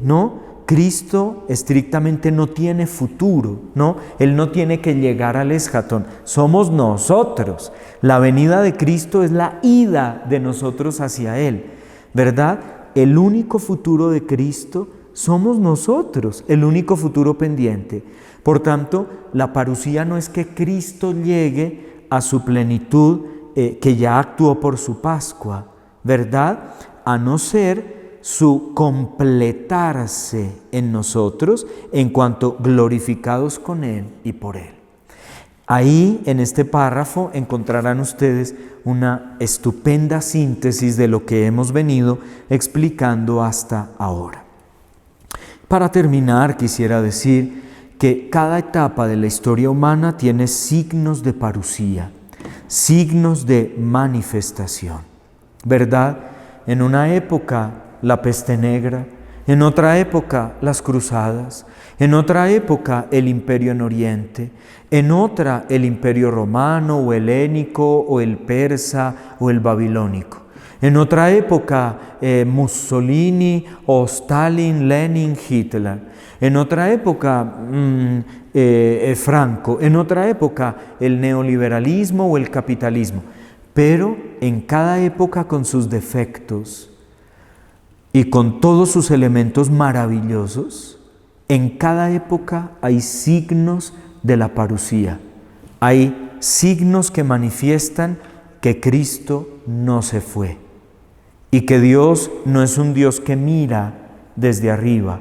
B: ¿no? Cristo estrictamente no tiene futuro, ¿no? Él no tiene que llegar al esjatón, somos nosotros. La venida de Cristo es la ida de nosotros hacia Él, ¿verdad? El único futuro de Cristo somos nosotros, el único futuro pendiente. Por tanto, la parusía no es que Cristo llegue a su plenitud que ya actuó por su Pascua, ¿verdad? A no ser su completarse en nosotros en cuanto glorificados con Él y por Él. Ahí, en este párrafo, encontrarán ustedes una estupenda síntesis de lo que hemos venido explicando hasta ahora. Para terminar, quisiera decir que cada etapa de la historia humana tiene signos de parusía, signos de manifestación, ¿verdad? En una época, la peste negra, en otra época, las cruzadas, en otra época, el imperio en Oriente, en otra, el imperio romano o helénico o el persa o el babilónico. En otra época, Mussolini o Stalin, Lenin, Hitler. En otra época, Franco. En otra época, el neoliberalismo o el capitalismo. Pero en cada época con sus defectos y con todos sus elementos maravillosos, en cada época hay signos de la parusía. Hay signos que manifiestan que Cristo no se fue y que Dios no es un Dios que mira desde arriba,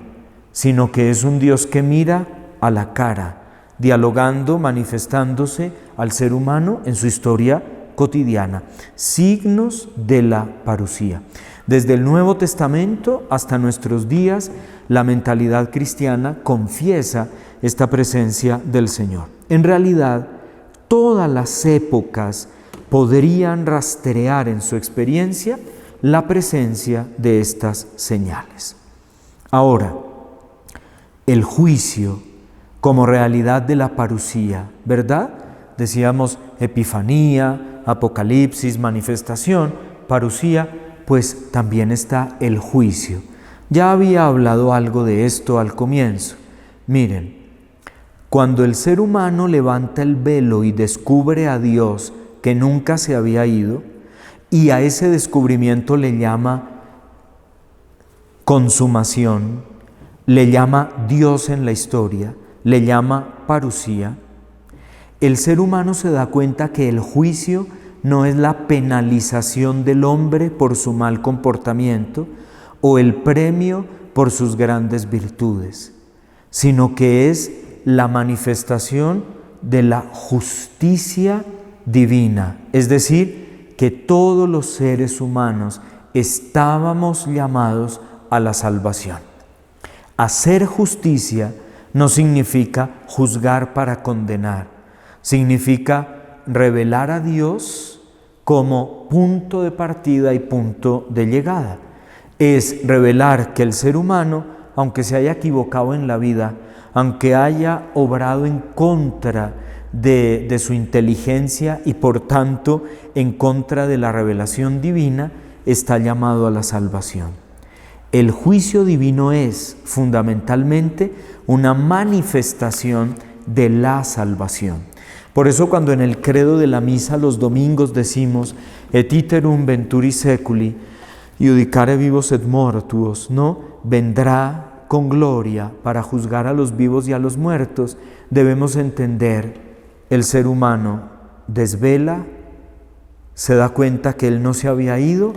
B: sino que es un Dios que mira a la cara, dialogando, manifestándose al ser humano en su historia cotidiana. Signos de la parusía. Desde el Nuevo Testamento hasta nuestros días, la mentalidad cristiana confiesa esta presencia del Señor. En realidad, todas las épocas podrían rastrear en su experiencia la presencia de estas señales. Ahora, el juicio como realidad de la parusía, ¿verdad? Decíamos epifanía, apocalipsis, manifestación, parusía, pues también está el juicio. Ya había hablado algo de esto al comienzo. Miren, cuando el ser humano levanta el velo y descubre a Dios que nunca se había ido, y a ese descubrimiento le llama consumación, le llama Dios en la historia, le llama parusía, el ser humano se da cuenta que el juicio no es la penalización del hombre por su mal comportamiento o el premio por sus grandes virtudes, sino que es la manifestación de la justicia divina, es decir, que todos los seres humanos estábamos llamados a la salvación. Hacer justicia no significa juzgar para condenar, significa revelar a Dios como punto de partida y punto de llegada. Es revelar que el ser humano, aunque se haya equivocado en la vida, aunque haya obrado en contra de su inteligencia y por tanto en contra de la revelación divina, está llamado a la salvación. El juicio divino es fundamentalmente una manifestación de la salvación. Por eso cuando en el credo de la misa los domingos decimos et iterum venturi seculi iudicare vivos et mortuos, ¿no? Vendrá con gloria para juzgar a los vivos y a los muertos, debemos entender, el ser humano desvela, se da cuenta que él no se había ido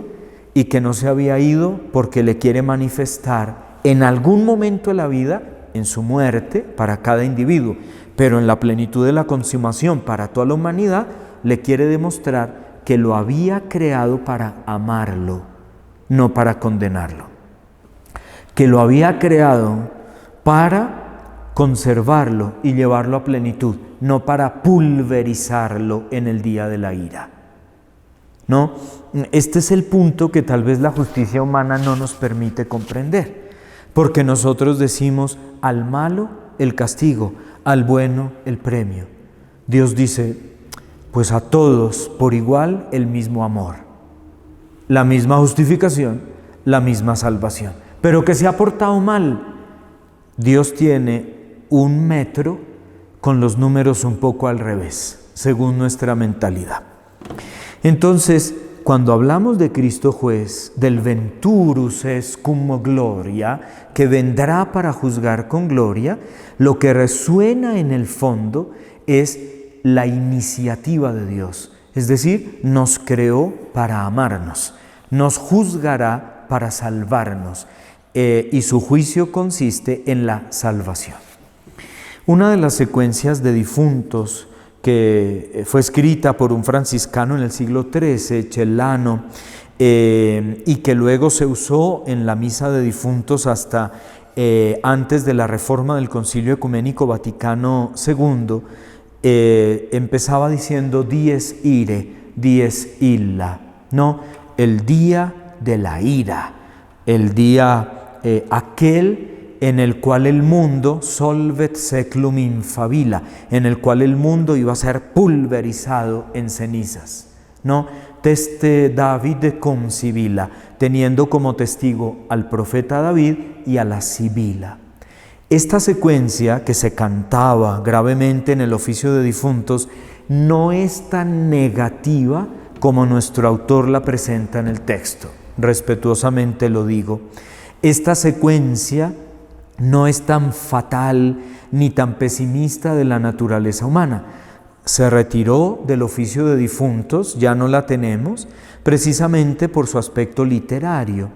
B: y que no se había ido porque le quiere manifestar en algún momento de la vida, en su muerte para cada individuo, pero en la plenitud de la consumación para toda la humanidad, le quiere demostrar que lo había creado para amarlo, no para condenarlo. Que lo había creado para conservarlo y llevarlo a plenitud, no para pulverizarlo en el día de la ira. ¿No? Este es el punto que tal vez la justicia humana no nos permite comprender, porque nosotros decimos al malo el castigo, al bueno el premio. Dios dice, pues a todos por igual el mismo amor, la misma justificación, la misma salvación. Pero que se ha portado mal, Dios tiene un metro con los números un poco al revés, según nuestra mentalidad. Entonces, cuando hablamos de Cristo juez, del venturus es cum gloria, que vendrá para juzgar con gloria, lo que resuena en el fondo es la iniciativa de Dios. Es decir, nos creó para amarnos, nos juzgará para salvarnos, y su juicio consiste en la salvación. Una de las secuencias de difuntos que fue escrita por un franciscano en el siglo XIII, Celano, y que luego se usó en la misa de difuntos hasta antes de la reforma del Concilio Ecuménico Vaticano II, empezaba diciendo dies ire, dies illa, ¿no? El día de la ira, el día aquel en el cual el mundo, solvet seclum infabila, en el cual el mundo iba a ser pulverizado en cenizas, ¿no? Teste David cum Sibila, teniendo como testigo al profeta David y a la Sibila. Esta secuencia que se cantaba gravemente en el oficio de difuntos no es tan negativa como nuestro autor la presenta en el texto. Respetuosamente lo digo. Esta secuencia no es tan fatal ni tan pesimista de la naturaleza humana. Se retiró del oficio de difuntos, ya no la tenemos, precisamente por su aspecto literario,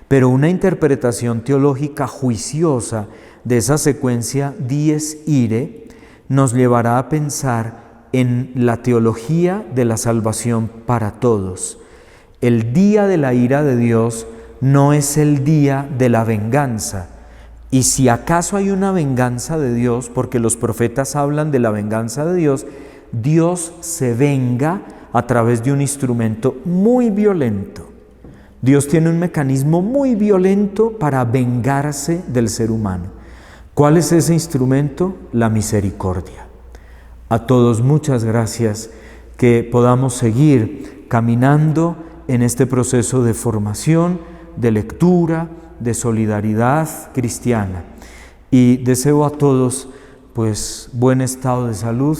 B: pero una interpretación teológica juiciosa de esa secuencia dies ire nos llevará a pensar en la teología de la salvación para todos. El día de la ira de Dios no es el día de la venganza. Y si acaso hay una venganza de Dios, porque los profetas hablan de la venganza de Dios, Dios se venga a través de un instrumento muy violento. Dios tiene un mecanismo muy violento para vengarse del ser humano. ¿Cuál es ese instrumento? La misericordia. A todos muchas gracias, que podamos seguir caminando en este proceso de formación, de lectura, de solidaridad cristiana, y deseo a todos pues buen estado de salud,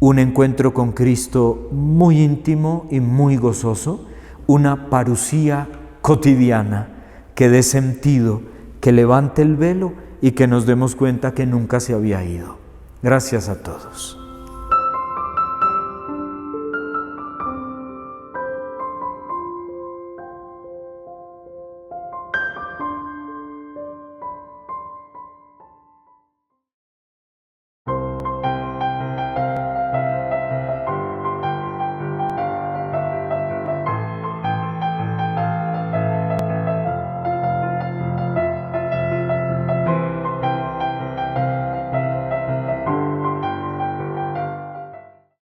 B: un encuentro con Cristo muy íntimo y muy gozoso, una parusía cotidiana que dé sentido, que levante el velo y que nos demos cuenta que nunca se había ido. Gracias a todos.